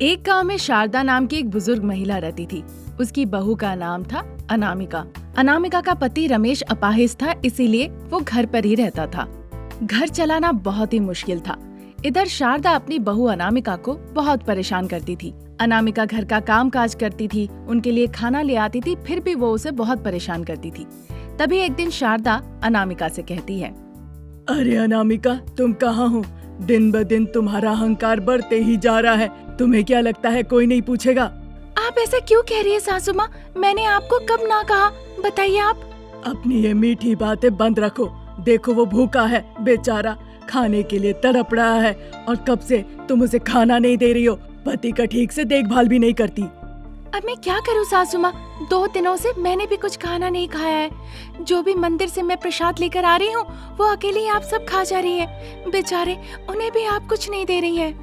एक गांव में शारदा नाम की एक बुजुर्ग महिला रहती थी। उसकी बहू का नाम था अनामिका। अनामिका का पति रमेश अपाहिज था, इसीलिए वो घर पर ही रहता था। घर चलाना बहुत ही मुश्किल था। इधर शारदा अपनी बहू अनामिका को बहुत परेशान करती थी। अनामिका घर का काम काज करती थी, उनके लिए खाना ले आती थी, फिर भी वो उसे बहुत परेशान करती थी। तभी एक दिन शारदा अनामिका से कहती है, अरे अनामिका, तुम कहाँ हो? दिन ब दिन तुम्हारा अहंकार बढ़ते ही जा रहा है। तुम्हें क्या लगता है कोई नहीं पूछेगा? आप ऐसा क्यों कह रही है सासू माँ? मैंने आपको कब ना कहा, बताइए आप। अपनी ये मीठी बातें बंद रखो। देखो वो भूखा है बेचारा, खाने के लिए तड़प रहा है और कब से तुम उसे खाना नहीं दे रही हो। पति का ठीक से देखभाल भी नहीं करती। अब मैं क्या करूँ सासू माँ, 2 दिनों से मैंने भी कुछ खाना नहीं खाया है। जो भी मंदिर से मैं प्रसाद लेकर आ रही हूँ वो अकेले ही आप सब खा जा रही है। बेचारे, उन्हें भी आप कुछ नहीं दे रही है।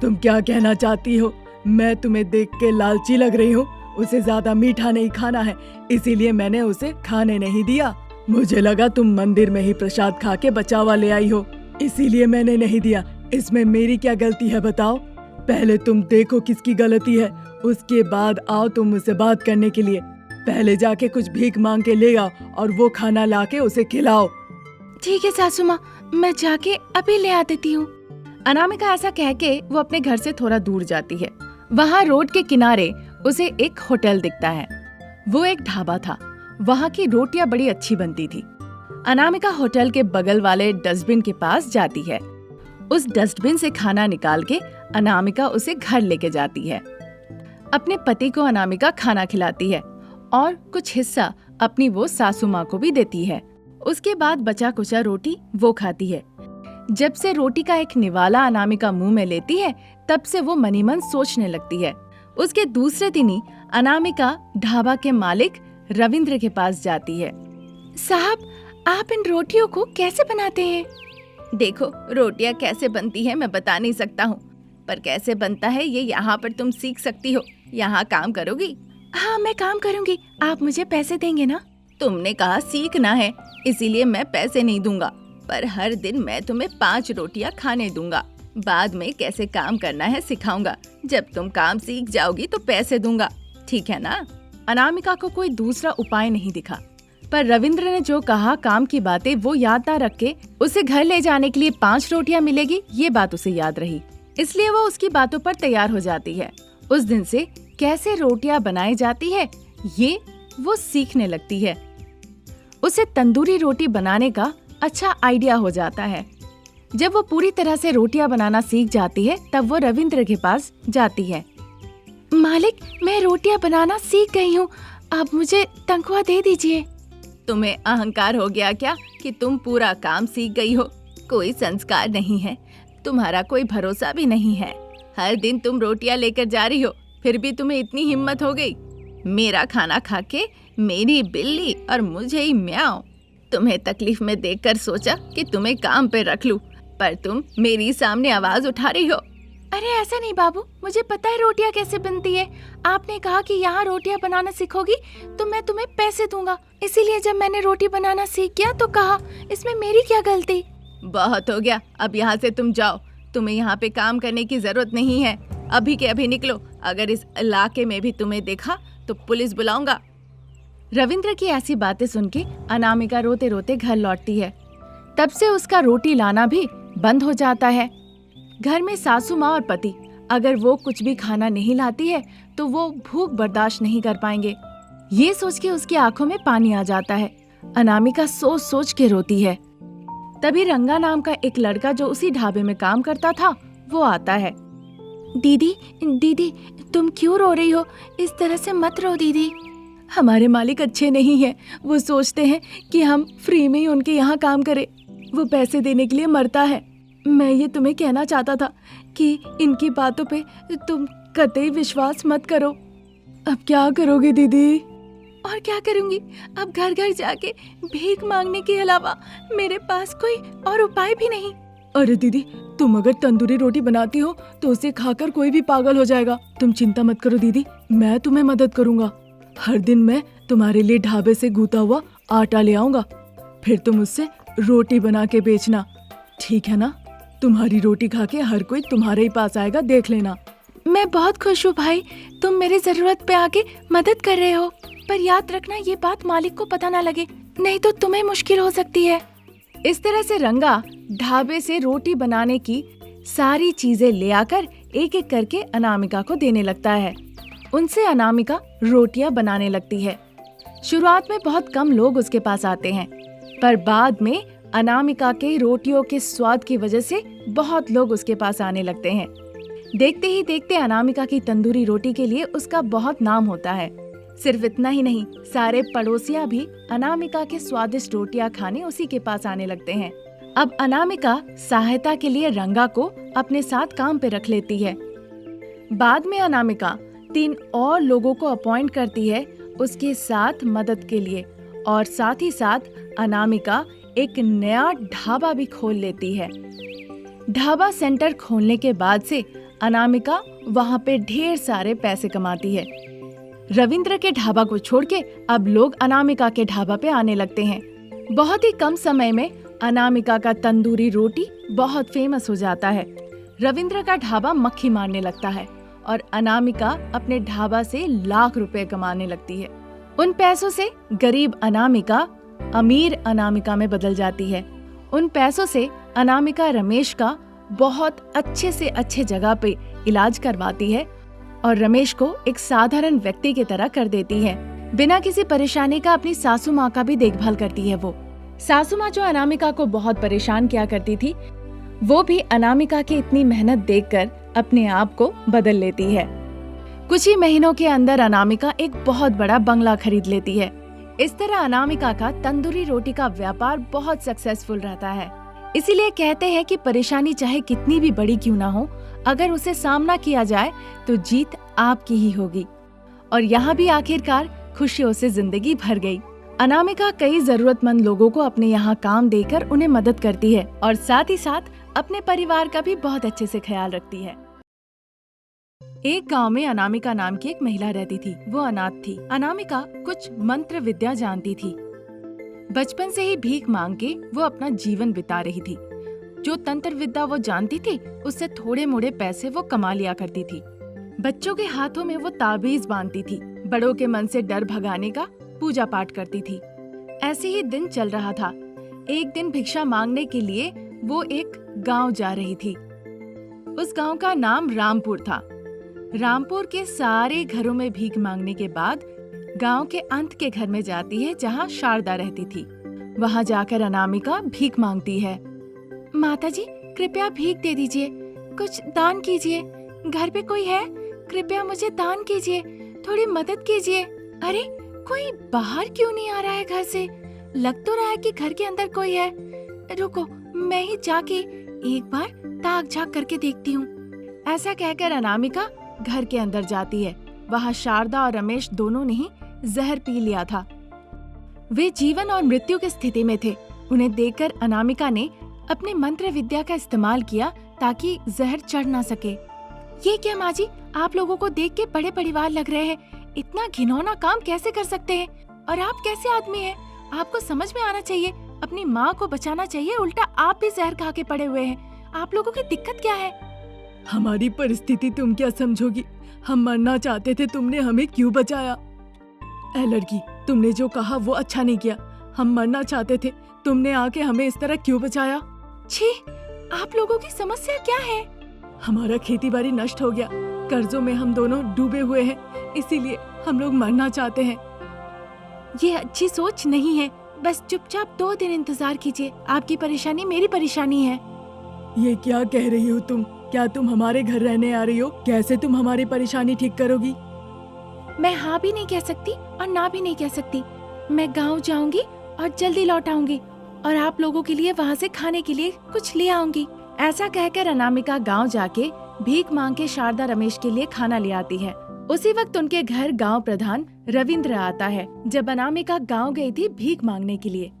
तुम क्या कहना चाहती हो? मैं तुम्हें देख के लालची लग रही हूँ? उसे ज्यादा मीठा नहीं खाना है, इसीलिए मैंने उसे खाने नहीं दिया। मुझे लगा तुम मंदिर में ही प्रसाद खा के बचावा ले आई हो, इसीलिए मैंने नहीं दिया। इसमें मेरी क्या गलती है बताओ? पहले तुम देखो किसकी गलती है, उसके बाद आओ तुम मुझसे बात करने के लिए। पहले जाके कुछ भीख मांग के ले आओ और वो खाना लाके उसे खिलाओ। ठीक है सासू माँ, मैं जाके अभी ले आ देती हूँ। अनामिका ऐसा कह के वो अपने घर से थोड़ा दूर जाती है। वहाँ रोड के किनारे उसे एक होटल दिखता है। वो एक ढाबा था। वहाँ की रोटियां बड़ी अच्छी बनती थी। अनामिका होटल के बगल वाले डस्टबिन के पास जाती है। उस डस्टबिन से खाना निकाल के अनामिका उसे घर लेके जाती है। अपने पति को अनामिका खाना खिलाती है और कुछ हिस्सा अपनी वो सासू माँ को भी देती है। उसके बाद बचा कुचा रोटी वो खाती है। जब से रोटी का एक निवाला अनामिका मुंह में लेती है, तब से वो मनी मन सोचने लगती है। उसके दूसरे दिन ही अनामिका ढाबा के मालिक रविंद्र के पास जाती है। साहब, आप इन रोटियों को कैसे बनाते हैं? देखो, रोटियां कैसे बनती है मैं बता नहीं सकता हूँ, पर कैसे बनता है ये यहाँ पर तुम सीख सकती हो। यहाँ काम करोगी? हाँ, मैं काम करूँगी। आप मुझे पैसे देंगे ना? तुमने कहा सीखना है, इसीलिए मैं पैसे नहीं दूंगा, पर हर दिन मैं तुम्हें 5 रोटियां खाने दूंगा। बाद में कैसे काम करना है सिखाऊंगा। जब तुम काम सीख जाओगी तो पैसे दूंगा, ठीक है ना? अनामिका को कोई दूसरा उपाय नहीं दिखा, पर रविंद्र ने जो कहा काम की बातें वो याद ना रख के उसे घर ले जाने के लिए 5 रोटियां मिलेगी, ये बात उसे याद रही। इसलिए वो उसकी बातों पर तैयार हो जाती है। उस दिन से कैसे रोटियां बनाई जाती है ये वो सीखने लगती है। उसे तंदूरी रोटी बनाने का अच्छा आइडिया हो जाता है। जब वो पूरी तरह से रोटियां बनाना सीख जाती है, तब वो रविंद्र के पास जाती है। मालिक, मैं रोटियां बनाना सीख गई हूँ, आप मुझे तनख्वाह दे दीजिए। तुम्हें अहंकार हो गया क्या कि तुम पूरा काम सीख गई हो? कोई संस्कार नहीं है, तुम्हारा कोई भरोसा भी नहीं है। हर दिन तुम रोटियां लेकर जा रही हो, फिर भी तुम्हें इतनी हिम्मत हो गई। मेरा खाना खा के मेरी बिल्ली और मुझे ही म्याऊं। तुम्हें तकलीफ में देखकर सोचा कि तुम्हें काम पे रख लूं, पर तुम मेरी सामने आवाज उठा रही हो। अरे ऐसा नहीं बाबू, मुझे पता है रोटियां कैसे बनती है। आपने कहा कि यहाँ रोटियां बनाना सीखोगी तो मैं तुम्हें पैसे दूंगा, इसीलिए जब मैंने रोटी बनाना सीख गया तो कहा, इसमें मेरी क्या गलती? बहुत हो गया, अब यहाँ से तुम जाओ। तुम्हें यहाँ पे काम करने की जरूरत नहीं है। अभी के अभी निकलो, अगर इस इलाके में भी तुम्हें देखा तो पुलिस बुलाऊंगा। रविंद्र की ऐसी बातें सुन के अनामिका रोते रोते घर लौटती है। तब से उसका रोटी लाना भी बंद हो जाता है। घर में सासू माँ और पति अगर वो कुछ भी खाना नहीं लाती है तो वो भूख बर्दाश्त नहीं कर पाएंगे। ये सोच के उसकी आंखों में पानी आ जाता है। अनामिका सोच सोच के रोती है। तभी रंगा नाम का एक लड़का जो उसी ढाबे में काम करता था वो आता है। दीदी, दीदी, तुम क्यों रो रही हो? इस तरह से मत रो दीदी। हमारे मालिक अच्छे नहीं हैं, वो सोचते हैं कि हम फ्री में ही उनके यहाँ काम करें। वो पैसे देने के लिए मरता है। मैं ये तुम्हें कहना चाहता था कि इनकी बातों पे तुम कतई विश्वास मत करो। अब क्या करोगी दीदी? और क्या करूंगी, अब घर घर जाके भीख मांगने के अलावा मेरे पास कोई और उपाय भी नहीं। अरे दीदी, तुम अगर तंदूरी रोटी बनाती हो तो उसे खाकर कोई भी पागल हो जाएगा। तुम चिंता मत करो दीदी, मैं तुम्हें मदद करूंगा। हर दिन मैं तुम्हारे लिए ढाबे से गूंथा हुआ आटा ले आऊंगा, फिर तुम उससे रोटी बना के बेचना, ठीक है ना? तुम्हारी रोटी खा के हर कोई तुम्हारे ही पास आएगा, देख लेना। मैं बहुत खुश हूँ भाई, तुम मेरी जरूरत पे आके मदद कर रहे हो। पर याद रखना ये बात मालिक को पता ना लगे, नहीं तो तुम्हें मुश्किल हो सकती है। इस तरह से रंगा ढाबे से रोटी बनाने की सारी चीजें ले आकर एक एक करके अनामिका को देने लगता है। उनसे अनामिका रोटियां बनाने लगती है। शुरुआत में बहुत कम लोग उसके पास आते हैं, पर बाद में अनामिका के रोटियों के स्वाद की वजह से बहुत लोग उसके पास आने लगते हैं। देखते ही देखते अनामिका की तंदूरी रोटी के लिए उसका बहुत नाम होता है। सिर्फ इतना ही नहीं, सारे पड़ोसियां भी अनामिका के स्वादिष्ट रोटियां खाने उसी के पास आने लगते हैं। अब अनामिका सहायता के लिए रंगा को अपने साथ काम पे रख लेती है। बाद में अनामिका 3 और लोगों को अपॉइंट करती है उसके साथ मदद के लिए, और साथ ही साथ अनामिका एक नया ढाबा भी खोल लेती है। ढाबा सेंटर खोलने के बाद से अनामिका वहाँ पे ढेर सारे पैसे कमाती है। रविंद्र के ढाबा को छोड़ के अब लोग अनामिका के ढाबा पे आने लगते हैं। बहुत ही कम समय में अनामिका का तंदूरी रोटी बहुत फेमस हो जाता है। रविंद्र का ढाबा मक्खी मारने लगता है और अनामिका अपने ढाबा से लाख रुपए कमाने लगती है। उन पैसों से गरीब अनामिका अमीर अनामिका में बदल जाती है। उन पैसों से अनामिका रमेश का बहुत अच्छे से अच्छे जगह पे इलाज करवाती है और रमेश को एक साधारण व्यक्ति की तरह कर देती है। बिना किसी परेशानी का अपनी सासू माँ का भी देखभाल करती है वो। सासू माँ जो अनामिका को बहुत परेशान किया करती थी, वो भी अनामिका की इतनी मेहनत देखकर अपने आप को बदल लेती है। कुछ ही महीनों के अंदर अनामिका एक बहुत बड़ा बंगला खरीद लेती है। इस तरह अनामिका का तंदूरी रोटी का व्यापार बहुत सक्सेसफुल रहता है। इसीलिए कहते हैं कि परेशानी चाहे कितनी भी बड़ी क्यों ना हो, अगर उसे सामना किया जाए तो जीत आपकी ही होगी। और यहाँ भी आखिरकार खुशियों से जिंदगी भर गई। अनामिका कई जरूरतमंद लोगों को अपने यहाँ काम देकर उन्हें मदद करती है और साथ ही साथ अपने परिवार का भी बहुत अच्छे से ख्याल रखती है। एक गांव में अनामिका नाम की एक महिला रहती थी। वो अनाथ थी। अनामिका कुछ मंत्र विद्या जानती थी। बचपन से ही भीख मांग के वो अपना जीवन बिता रही थी। जो तंत्र विद्या वो जानती थी, उससे थोड़े मोड़े पैसे वो कमा लिया करती थी। बच्चों के हाथों में वो ताबीज बांधती थी। बड़ों के मन से डर भगाने का पूजा पाठ करती थी। ऐसे ही दिन चल रहा था। एक दिन भिक्षा मांगने के लिए वो एक गांव जा रही थी। उस गांव का नाम रामपुर था। रामपुर के सारे घरों में भीख मांगने के बाद गांव के अंत के घर में जाती है जहां शारदा रहती थी। वहां जाकर अनामिका भीख मांगती है। माताजी, कृपया भीख दे दीजिए, कुछ दान कीजिए। घर पे कोई है? कृपया मुझे दान कीजिए, थोड़ी मदद कीजिए। अरे, कोई बाहर क्यों नहीं आ रहा है घर से? लग तो रहा है कि घर के अंदर कोई है। रुको, मैं ही जाके एक बार ताक झांक करके देखती हूँ। ऐसा कहकर अनामिका घर के अंदर जाती है। वहाँ शारदा और रमेश दोनों ने ही जहर पी लिया था। वे जीवन और मृत्यु की स्थिति में थे। उन्हें देखकर अनामिका ने अपने मंत्र विद्या का इस्तेमाल किया ताकि जहर चढ़ ना सके। ये क्या माँ जी, आप लोगों को देख के बड़े परिवार लग रहे हैं। इतना घिनौना काम कैसे कर सकते हैं? और आप कैसे आदमी हैं? आपको समझ में आना चाहिए। अपनी माँ को बचाना चाहिए, उल्टा आप भी जहर खा के पड़े हुए हैं। आप लोगों की दिक्कत क्या है? हमारी परिस्थिति तुम क्या समझोगी? हम मरना चाहते थे, तुमने हमें क्यों बचाया? ऐ लड़की, तुमने जो कहा वो अच्छा नहीं किया। हम मरना चाहते थे, तुमने आके हमें इस तरह क्यों बचाया? छी, आप लोगों की समस्या क्या है? हमारा खेती बाड़ी नष्ट हो गया, कर्जों में हम दोनों डूबे हुए हैं, इसीलिए हम लोग मरना चाहते हैं। ये अच्छी सोच नहीं है। बस चुपचाप 2 दिन इंतजार कीजिए। आपकी परेशानी मेरी परेशानी है। ये क्या कह रही हो तुम? क्या तुम हमारे घर रहने आ रही हो? कैसे तुम हमारी परेशानी ठीक करोगी? मैं हाँ भी नहीं कह सकती और ना भी नहीं कह सकती। मैं गांव जाऊंगी और जल्दी लौट आऊंगी और आप लोगों के लिए वहाँ से खाने के लिए कुछ ले आऊंगी। ऐसा कहकर अनामिका गांव जाके भीख मांग के शारदा रमेश के लिए खाना ले आती है। उसी वक्त उनके घर गांव प्रधान रविंद्र आता है। जब अनामिका गांव गई थी भीख मांगने के लिए।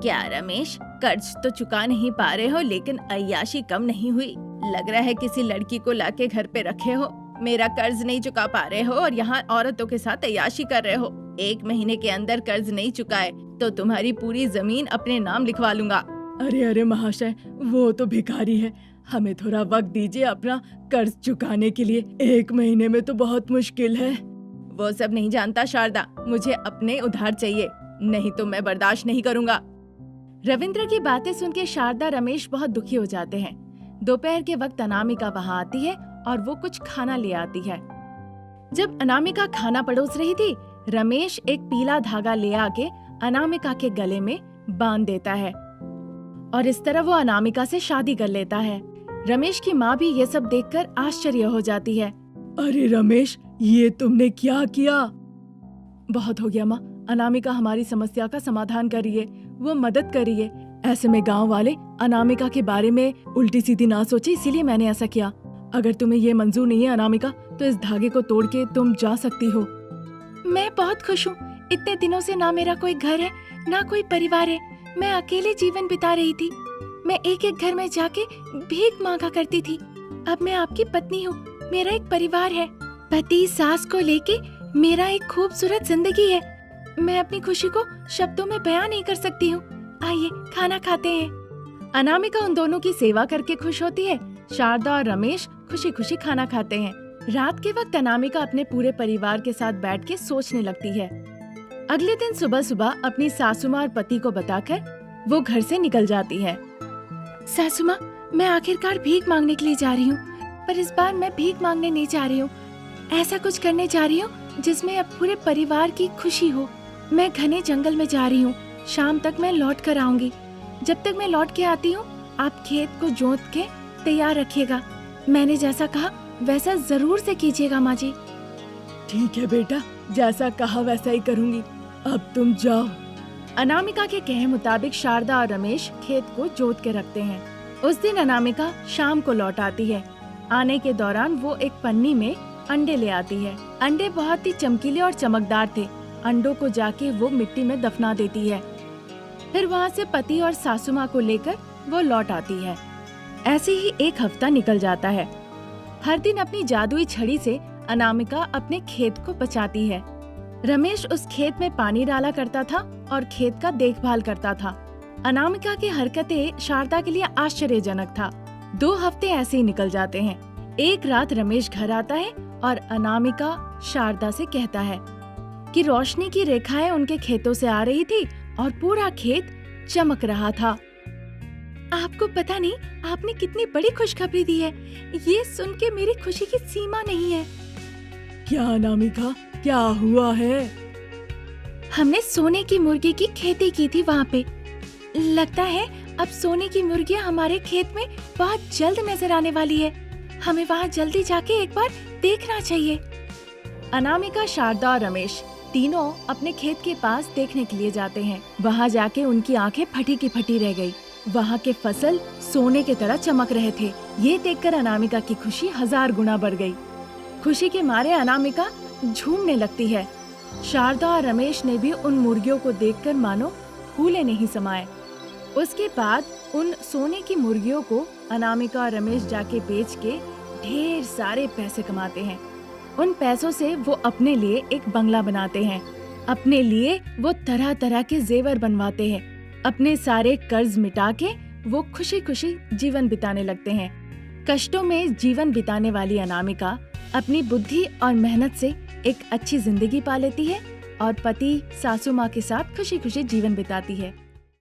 क्या रमेश, कर्ज तो चुका नहीं पा रहे हो, लेकिन अय्याशी कम नहीं हुई। लग रहा है किसी लड़की को लाके घर पे रखे हो। मेरा कर्ज नहीं चुका पा रहे हो और यहाँ औरतों के साथ अय्याशी कर रहे हो। 1 महीने के अंदर कर्ज नहीं चुकाए तो तुम्हारी पूरी जमीन अपने नाम लिखवा लूंगा। अरे महाशय, वो तो भिखारी है, हमें थोड़ा वक्त दीजिए अपना कर्ज चुकाने के लिए। 1 महीने में तो बहुत मुश्किल है। वो सब नहीं जानता शारदा, मुझे अपने उधार चाहिए, नहीं तो मैं बर्दाश्त नहीं करूंगा। रविंद्र की बातें सुन के शारदा रमेश बहुत दुखी हो जाते हैं। दोपहर के वक्त अनामिका वहाँ आती है और वो कुछ खाना ले आती है। जब अनामिका खाना परोस रही थी, रमेश एक पीला धागा ले आके अनामिका के गले में बांध देता है और इस तरह वो अनामिका से शादी कर लेता है। रमेश की माँ भी ये सब देखकर आश्चर्य हो जाती है। अरे रमेश, ये तुमने क्या किया? बहुत हो गया माँ, अनामिका हमारी समस्या का समाधान कर रही है, वो मदद कर रही है। ऐसे में गांव वाले अनामिका के बारे में उल्टी सीधी ना सोचे, इसीलिए मैंने ऐसा किया। अगर तुम्हें ये मंजूर नहीं है अनामिका, तो इस धागे को तोड़ के तुम जा सकती हो। मैं बहुत खुश हूँ। इतने दिनों से ना मेरा कोई घर है, ना कोई परिवार है। मैं अकेले जीवन बिता रही थी। मैं एक एक घर में जाके भीख मांगा करती थी। अब मैं आपकी पत्नी हूँ, मेरा एक परिवार है। पति सास को लेके मेरा एक खूबसूरत जिंदगी है। मैं अपनी खुशी को शब्दों में बयां नहीं कर सकती हूँ। आइए खाना खाते हैं। अनामिका उन दोनों की सेवा करके खुश होती है। शारदा और रमेश खुशी खुशी खाना खाते हैं। रात के वक्त अनामिका अपने पूरे परिवार के साथ बैठ के सोचने लगती है। अगले दिन सुबह सुबह अपनी सासू माँ और पति को बताकर वो घर से निकल जाती है। सासू माँ, मैं आखिरकार भीख मांगने के लिए जा रही हूँ, पर इस बार मैं भीख मांगने नहीं जा रही हूँ। ऐसा कुछ करने जा रही हूँ जिसमें अब पूरे परिवार की खुशी हो। मैं घने जंगल में जा रही हूँ। शाम तक मैं लौट कर आऊंगी। जब तक मैं लौट के आती हूँ, आप खेत को जोत के तैयार रखिएगा। मैंने जैसा कहा वैसा जरूर से कीजिएगा माँ जी। ठीक है बेटा, जैसा कहा वैसा ही करूँगी। अब तुम जाओ। अनामिका के कहे मुताबिक शारदा और रमेश खेत को जोत के रखते हैं। उस दिन अनामिका शाम को लौट आती है। आने के दौरान वो एक पन्नी में अंडे ले आती है। अंडे बहुत ही चमकीले और चमकदार थे। अंडों को जाके वो मिट्टी में दफना देती है। फिर वहाँ से पति और सासू माँ को लेकर वो लौट आती है। ऐसे ही एक हफ्ता निकल जाता है। हर दिन अपनी जादुई छड़ी से अनामिका अपने खेत को बचाती है। रमेश उस खेत में पानी डाला करता था और खेत का देखभाल करता था। अनामिका की हरकतें शारदा के लिए आश्चर्यजनक था। 2 हफ्ते ऐसे ही निकल जाते हैं। एक रात रमेश घर आता है और अनामिका शारदा से कहता है कि रोशनी की रेखाएं उनके खेतों से आ रही थी और पूरा खेत चमक रहा था। आपको पता नहीं आपने कितनी बड़ी खुशखबरी दी है। ये सुन के मेरी खुशी की सीमा नहीं है। क्या अनामिका, क्या हुआ है? हमने सोने की मुर्गी की खेती की थी वहाँ पे। लगता है अब सोने की मुर्गियाँ हमारे खेत में बहुत जल्द नजर आने वाली है। हमें वहाँ जल्दी जाके एक बार देखना चाहिए। अनामिका, शारदा और रमेश तीनों अपने खेत के पास देखने के लिए जाते हैं। वहाँ जाके उनकी आंखें फटी की फटी रह गई। वहाँ के फसल सोने की तरह चमक रहे थे। ये देखकर अनामिका की खुशी 1000 गुना बढ़ गई। खुशी के मारे अनामिका झूमने लगती है। शारदा और रमेश ने भी उन मुर्गियों को देखकर मानो फूले नहीं समाये। उसके बाद उन सोने की मुर्गियों को अनामिका और रमेश जाके बेच के ढेर सारे पैसे कमाते हैं। उन पैसों से वो अपने लिए एक बंगला बनाते हैं। अपने लिए वो तरह तरह के जेवर बनवाते हैं। अपने सारे कर्ज मिटा के वो खुशी खुशी जीवन बिताने लगते हैं। कष्टों में जीवन बिताने वाली अनामिका अपनी बुद्धि और मेहनत से एक अच्छी जिंदगी पा लेती है और पति सासू माँ के साथ खुशी खुशी जीवन बिताती है।